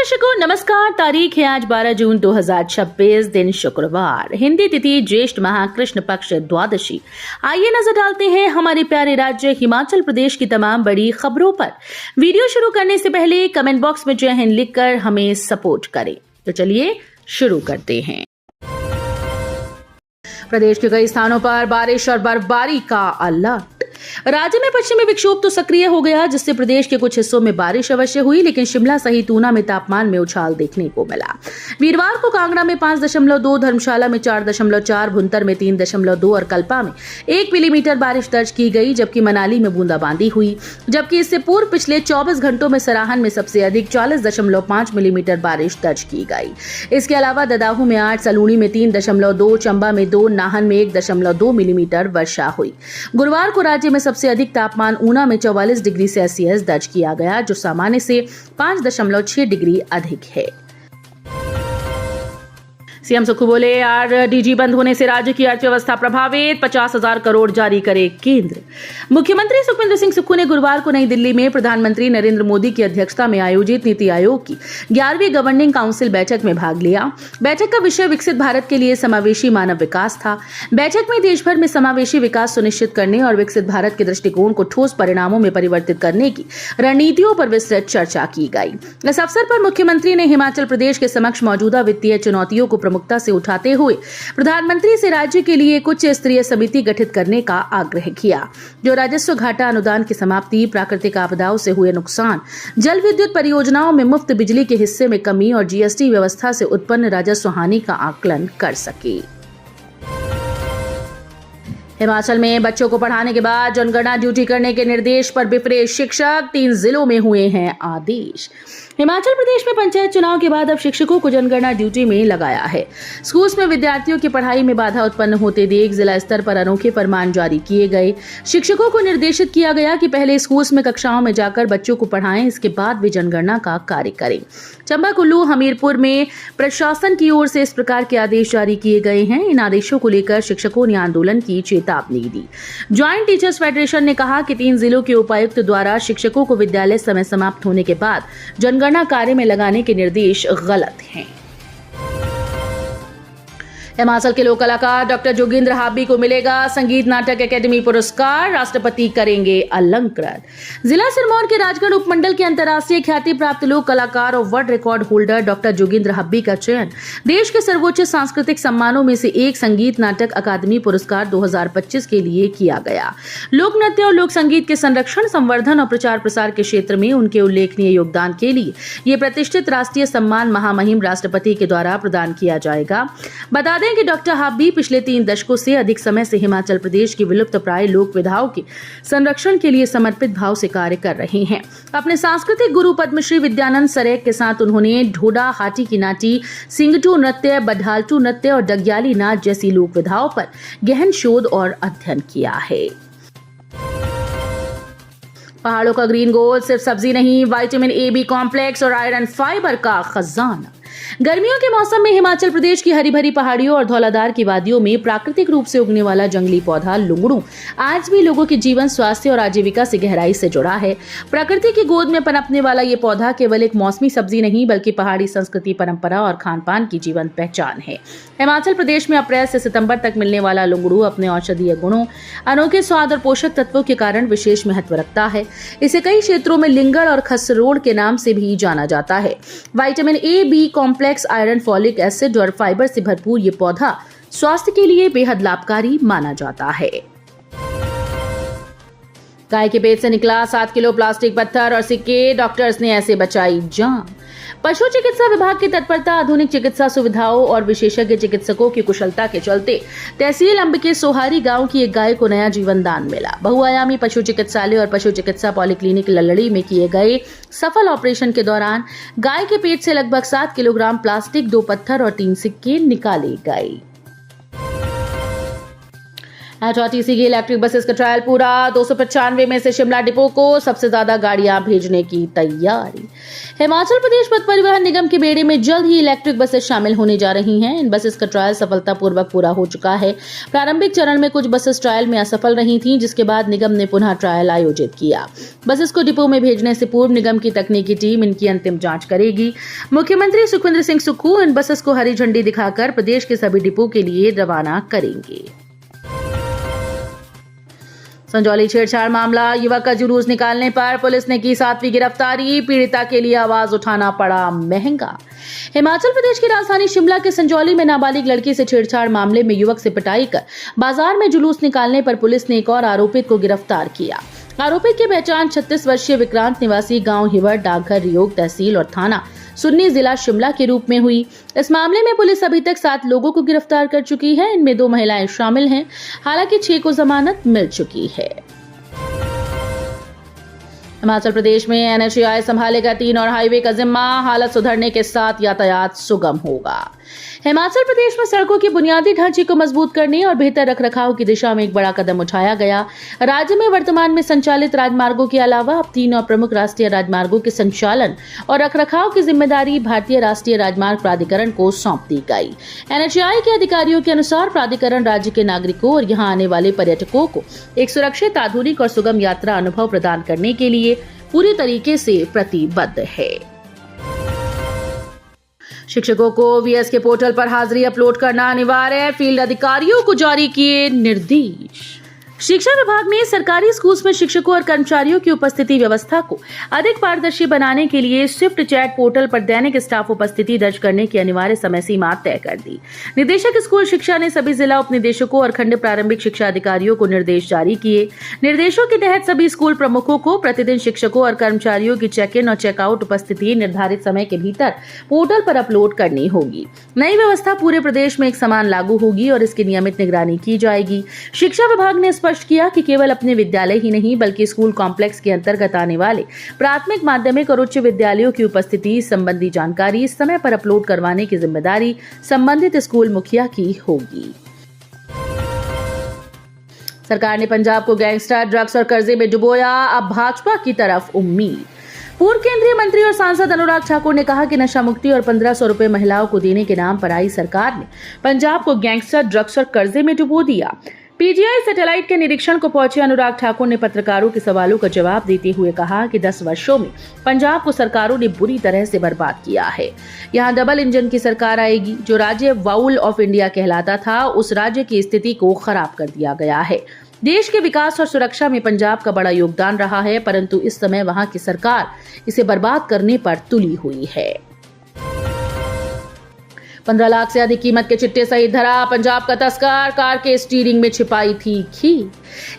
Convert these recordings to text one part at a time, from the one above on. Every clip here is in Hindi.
दर्शकों नमस्कार। तारीख है आज 12 जून 2026, दिन शुक्रवार, हिंदी तिथि ज्येष्ठ माह कृष्ण पक्ष द्वादशी। आइए नजर डालते हैं हमारे प्यारे राज्य हिमाचल प्रदेश की तमाम बड़ी खबरों पर। वीडियो शुरू करने से पहले कमेंट बॉक्स में जय हिंद लिखकर हमें सपोर्ट करें। तो चलिए शुरू करते हैं। प्रदेश के कई स्थानों पर बारिश और बर्फबारी का अलर्ट। राज्य में पश्चिमी विक्षोभ तो सक्रिय हो गया, जिससे प्रदेश के कुछ हिस्सों में बारिश अवश्य हुई, लेकिन शिमला सहित ऊना में तापमान में उछाल देखने को मिला। वीरवार को कांगड़ा में 5.2, धर्मशाला में 4.4, भुंतर में 3.2 और कल्पा में 1 मिलीमीटर बारिश दर्ज की गई, जबकि मनाली में बूंदाबांदी हुई। जबकि इससे पूर्व पिछले 24 घंटों में सराहन में सबसे अधिक 40.5 मिलीमीटर बारिश दर्ज की गई। इसके अलावा ददाहू में 8, सलूनी में 3.2, चंबा में 2, नाहन में 1.2 मिलीमीटर वर्षा हुई। गुरुवार को राज्य में सबसे अधिक तापमान ऊना में 44 डिग्री सेल्सियस दर्ज किया गया, जो सामान्य से 5.6 डिग्री अधिक है। सीएम सुक्खू बोले, आरडीजी बंद होने से राज्य की अर्थव्यवस्था प्रभावित, 50,000 करोड़ जारी करे केंद्र। मुख्यमंत्री सुखविंदर सिंह सुक्खू ने गुरुवार को नई दिल्ली में प्रधानमंत्री नरेंद्र मोदी की अध्यक्षता में आयोजित नीति आयोग की 11वीं गवर्निंग काउंसिल बैठक में भाग लिया। बैठक का विषय विकसित भारत के लिए समावेशी मानव विकास था। बैठक में देश भर में समावेशी विकास सुनिश्चित करने और विकसित भारत के दृष्टिकोण को ठोस परिणामों में परिवर्तित करने की रणनीतियों पर विस्तृत चर्चा की गई। इस अवसर पर मुख्यमंत्री ने हिमाचल प्रदेश के समक्ष मौजूदा वित्तीय चुनौतियों को प्रमुखता से उठाते हुए प्रधानमंत्री से राज्य के लिए एक उच्च स्तरीय समिति गठित करने का आग्रह किया, जो राजस्व घाटा, अनुदान की समाप्ति, प्राकृतिक आपदाओं से हुए नुकसान, जल विद्युत परियोजनाओं में मुफ्त बिजली के हिस्से में कमी और जीएसटी व्यवस्था से उत्पन्न राजस्व हानि का आकलन कर सके। हिमाचल में बच्चों को पढ़ाने के बाद जनगणना ड्यूटी करने के निर्देश पर बिफरे शिक्षक, 3 जिलों में हुए हैं आदेश। हिमाचल प्रदेश में पंचायत चुनाव के बाद अब शिक्षकों को जनगणना ड्यूटी में लगाया है। स्कूल्स में विद्यार्थियों की पढ़ाई में बाधा उत्पन्न होते देख जिला स्तर पर अनोखे फरमान जारी किए गए। शिक्षकों को निर्देशित किया गया कि पहले स्कूल्स में कक्षाओं में जाकर बच्चों को पढ़ाएं, इसके बाद वे जनगणना का कार्य करें। चंबा, कुल्लू, हमीरपुर में प्रशासन की ओर से इस प्रकार के आदेश जारी किए गए हैं। इन आदेशों को लेकर शिक्षकों ने आंदोलन की चेतावनी दी। ज्वाइंट टीचर्स फेडरेशन ने कहा कि 3 जिलों के उपायुक्त द्वारा शिक्षकों को विद्यालय समय समाप्त होने के बाद जनगणना कार्य में लगाने के निर्देश गलत हैं। हिमाचल के लोक कलाकार डॉक्टर जोगिंद्र हाबी को मिलेगा संगीत नाटक अकेडमी पुरस्कार, राष्ट्रपति करेंगे अलंकृत। जिला सिरमौर के राजगढ़ उपमंडल के अंतर्राष्ट्रीय ख्याति प्राप्त लोक कलाकार और world record holder doctor Joginder हाबी का चयन देश के सर्वोच्च सांस्कृतिक सम्मानों में से एक संगीत नाटक अकादमी पुरस्कार 2025 के लिए किया गया। लोक नृत्य और लोक संगीत के संरक्षण, संवर्धन और प्रचार प्रसार के क्षेत्र में उनके उल्लेखनीय योगदान के लिए ये प्रतिष्ठित राष्ट्रीय सम्मान महामहिम राष्ट्रपति के द्वारा प्रदान किया जाएगा। बता कि डॉक्टर हाबी पिछले 3 दशकों से अधिक समय से हिमाचल प्रदेश की विलुप्त प्राय लोक विधाओं के संरक्षण के लिए समर्पित भाव से कार्य कर रहे हैं। अपने सांस्कृतिक गुरु पद्मश्री विद्यानंद सरेख के साथ उन्होंने ढोडा, हाटी की नाटी, सिंगटू नृत्य, बढालटू नृत्य और डग्याली नाच जैसी लोक विधाओं पर गहन शोध और अध्ययन किया है। पहाड़ों का ग्रीन गोल्ड सिर्फ सब्जी नहीं, विटामिन ए, बी कॉम्प्लेक्स और आयरन फाइबर का खजाना। गर्मियों के मौसम में हिमाचल प्रदेश की हरी भरी पहाड़ियों और धौलाधार की वादियों में प्राकृतिक रूप से उगने वाला जंगली पौधा लुंगड़ू आज भी लोगों के जीवन, स्वास्थ्य और आजीविका से गहराई से जुड़ा है। प्रकृति की गोद में पनपने वाला ये पौधा केवल एक मौसमी सब्जी नहीं, बल्कि पहाड़ी संस्कृति, परंपरा और खान पान की जीवंत पहचान है। हिमाचल प्रदेश में अप्रैल से सितंबर तक मिलने वाला लुंगड़ू अपने औषधीय गुणों, अनोखे स्वाद और पोषक तत्वों के कारण विशेष महत्व रखता है। इसे कई क्षेत्रों में लिंगड़ और खसरोड़ के नाम से भी जाना जाता है। Vitamin A, B complex, iron, folic acid और फाइबर से भरपूर ये पौधा स्वास्थ्य के लिए बेहद लाभकारी माना जाता है। गाय के पेट से निकला 7 किलो प्लास्टिक पत्थर और सिक्के, डॉक्टर्स ने ऐसे बचाई जान। पशु चिकित्सा विभाग की तत्परता, आधुनिक चिकित्सा सुविधाओं और विशेषज्ञ चिकित्सकों की कुशलता के चलते तहसील अंब के सोहारी गांव की एक गाय को नया जीवन दान मिला। बहुआयामी पशु चिकित्सालय और पशु चिकित्सा पॉलिक्लिनिक लल्लड़ी में किए गए सफल ऑपरेशन के दौरान गाय के पेट से लगभग 7 किलोग्राम प्लास्टिक, 2 पत्थर और 3 सिक्के निकाले गए। HRTC की इलेक्ट्रिक बसेस का ट्रायल पूरा। 295 में से शिमला डिपो को सबसे ज्यादा गाड़ियां भेजने की तैयारी। हिमाचल प्रदेश पथ परिवहन निगम के बेड़े में जल्द ही इलेक्ट्रिक बसेस शामिल होने जा रही हैं। इन बसेस का ट्रायल सफलतापूर्वक पूरा हो चुका है। प्रारंभिक चरण में कुछ बसेस ट्रायल में असफल रही थीं, जिसके बाद निगम ने पुनः ट्रायल आयोजित किया। बसेस को डिपो में भेजने से पूर्व निगम की तकनीकी टीम इनकी अंतिम जांच करेगी। मुख्यमंत्री सुखविंदर सिंह सुक्खू इन बसेस को हरी झंडी दिखाकर प्रदेश के सभी डिपो के लिए रवाना करेंगे। संजौली छेड़छाड़ मामला, युवक का जुलूस निकालने पर पुलिस ने की 7वीं गिरफ्तारी। पीड़िता के लिए आवाज उठाना पड़ा महंगा। हिमाचल प्रदेश की राजधानी शिमला के संजौली में नाबालिग लड़की से छेड़छाड़ मामले में युवक से पिटाई कर बाजार में जुलूस निकालने पर पुलिस ने एक और आरोपित को गिरफ्तार किया। आरोपित की पहचान 36 वर्षीय विक्रांत निवासी गांव हिवर, डाकघर रियोग तहसील और थाना सुन्नी जिला शिमला के रूप में हुई। इस मामले में पुलिस अभी तक 7 लोगों को गिरफ्तार कर चुकी है। इनमें 2 महिलाएं शामिल हैं। हालांकि 6 को जमानत मिल चुकी है। हिमाचल प्रदेश में NHAI संभालेगा 3 और हाईवे का जिम्मा। हालत सुधरने के साथ यातायात सुगम होगा। हिमाचल प्रदेश में सड़कों की बुनियादी ढांचे को मजबूत करने और बेहतर रखरखाव की दिशा में एक बड़ा कदम उठाया गया। राज्य में वर्तमान में संचालित राजमार्गों के अलावा अब 3 और प्रमुख राष्ट्रीय राजमार्गों के संचालन और रखरखाव की जिम्मेदारी भारतीय राष्ट्रीय राजमार्ग प्राधिकरण को सौंप दी गई। NHAI के अधिकारियों के अनुसार प्राधिकरण राज्य के नागरिकों और यहां आने वाले पर्यटकों को एक सुरक्षित, आधुनिक और सुगम यात्रा अनुभव प्रदान करने के लिए पूरी तरीके से प्रतिबद्ध है। शिक्षकों को VS के पोर्टल पर हाजिरी अपलोड करना अनिवार्य। फील्ड अधिकारियों को जारी किए निर्देश। शिक्षा विभाग ने सरकारी स्कूल्स में शिक्षकों और कर्मचारियों की उपस्थिति व्यवस्था को अधिक पारदर्शी बनाने के लिए स्विफ्ट चैट पोर्टल पर दैनिक स्टाफ उपस्थिति दर्ज करने की अनिवार्य समय सीमा तय कर दी। निदेशक स्कूल शिक्षा ने सभी जिला उपनिदेशकों और खंड प्रारंभिक शिक्षा अधिकारियों को निर्देश जारी किए। निर्देशों के तहत सभी स्कूल प्रमुखों को प्रतिदिन शिक्षकों और कर्मचारियों की चेक इन और चेकआउट उपस्थिति निर्धारित समय के भीतर पोर्टल पर अपलोड करनी होगी। नई व्यवस्था पूरे प्रदेश में एक समान लागू होगी और इसकी नियमित निगरानी की जाएगी। शिक्षा विभाग ने स्पष्ट किया कि केवल अपने विद्यालय ही नहीं बल्कि स्कूल कॉम्प्लेक्स के अंतर्गत आने वाले प्राथमिक, माध्यमिक और उच्च विद्यालयों की उपस्थिति संबंधी जानकारी समय पर अपलोड करवाने की जिम्मेदारी संबंधित स्कूल मुखिया की होगी। सरकार ने पंजाब को गैंगस्टर, ड्रग्स और कर्जे में डुबोया। अब भाजपा की तरफ उम्मीद। पूर्व केंद्रीय मंत्री और सांसद अनुराग ठाकुर ने कहा कि नशा मुक्ति और 1500 रुपए महिलाओं को देने के नाम पर आई सरकार ने पंजाब को गैंगस्टर, ड्रग्स और कर्जे में डुबो दिया। PGI सैटेलाइट के निरीक्षण को पहुंचे अनुराग ठाकुर ने पत्रकारों के सवालों का जवाब देते हुए कहा कि 10 वर्षों में पंजाब को सरकारों ने बुरी तरह से बर्बाद किया है। यहां डबल इंजन की सरकार आएगी। जो राज्य वाउल ऑफ इंडिया कहलाता था, उस राज्य की स्थिति को खराब कर दिया गया है। देश के विकास और सुरक्षा में पंजाब का बड़ा योगदान रहा है, परंतु इस समय वहां की सरकार इसे बर्बाद करने पर तुली हुई है। 15 लाख से अधिक कीमत के चिट्टे सहित धरा पंजाब का तस्कर। कार के स्टीयरिंग में छिपाई थी खीर।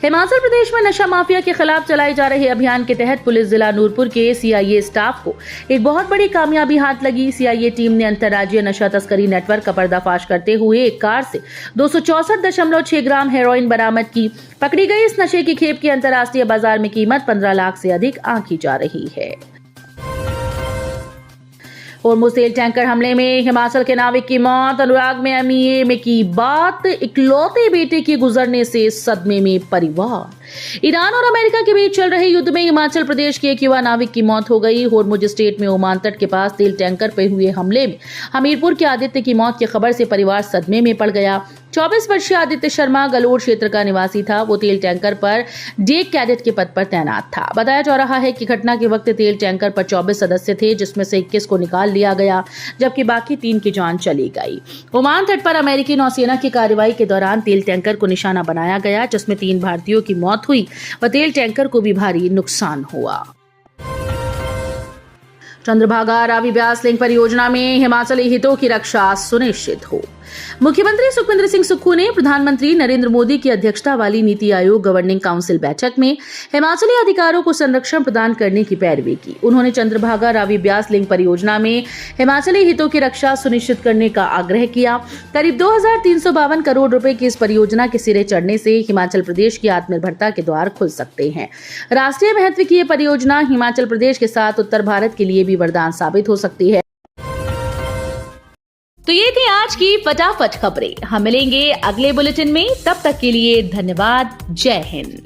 हिमाचल प्रदेश में नशा माफिया के खिलाफ चलाए जा रहे अभियान के तहत पुलिस जिला नूरपुर के CIA स्टाफ को एक बहुत बड़ी कामयाबी हाथ लगी। CIA टीम ने अंतर्राज्यीय नशा तस्करी नेटवर्क का पर्दाफाश करते हुए एक कार से 264.6 ग्राम हेरोइन बरामद की। पकड़ी गई इस नशे की खेप की अंतर्राष्ट्रीय बाजार में कीमत 15 लाख से अधिक आंकी जा रही है। होर्मुज तेल टैंकर हमले में हिमाचल के नाविक की मौत। अनुराग में MEA में की बात। इकलौते बेटे के गुजरने से सदमे में परिवार। ईरान और अमेरिका के बीच चल रहे युद्ध में हिमाचल प्रदेश के एक युवा नाविक की मौत हो गई। होर्मुज स्ट्रेट में ओमान तट के पास तेल टैंकर पे हुए हमले में हमीरपुर के आदित्य की मौत की खबर से परिवार सदमे में पड़ गया। 24 वर्षीय आदित्य शर्मा गलोड़ क्षेत्र का निवासी था। वो तेल टैंकर पर डेक कैडेट के पद पर तैनात था। बताया जा रहा है कि घटना के वक्त तेल टैंकर पर 24 सदस्य थे, जिसमें से 21 को निकाल लिया गया, जबकि बाकी 3 की जान चली गई। ओमान तट पर अमेरिकी नौसेना की कार्रवाई के दौरान तेल टैंकर को निशाना बनाया गया, जिसमें 3 भारतीयों की मौत हुई व तेल टैंकर को भी भारी नुकसान हुआ। चंद्रभागा रावी ब्यास लिंक परियोजना में हिमाचली हितों की रक्षा सुनिश्चित हो। मुख्यमंत्री सुखविंदर सिंह सुक्खू ने प्रधानमंत्री नरेंद्र मोदी की अध्यक्षता वाली नीति आयोग गवर्निंग काउंसिल बैठक में हिमाचली अधिकारों को संरक्षण प्रदान करने की पैरवी की। उन्होंने चंद्रभागा रावी ब्यास लिंक परियोजना में हिमाचली हितों की रक्षा सुनिश्चित करने का आग्रह किया। करीब 2352 करोड़ रुपए की इस परियोजना के सिरे चढ़ने से हिमाचल प्रदेश की आत्मनिर्भरता के द्वार खुल सकते हैं। राष्ट्रीय महत्व की यह परियोजना हिमाचल प्रदेश के साथ उत्तर भारत के लिए भी वरदान साबित हो सकती है। तो ये थी आज आज की फटाफट खबरें। हम मिलेंगे अगले बुलेटिन में, तब तक के लिए धन्यवाद। जय हिंद।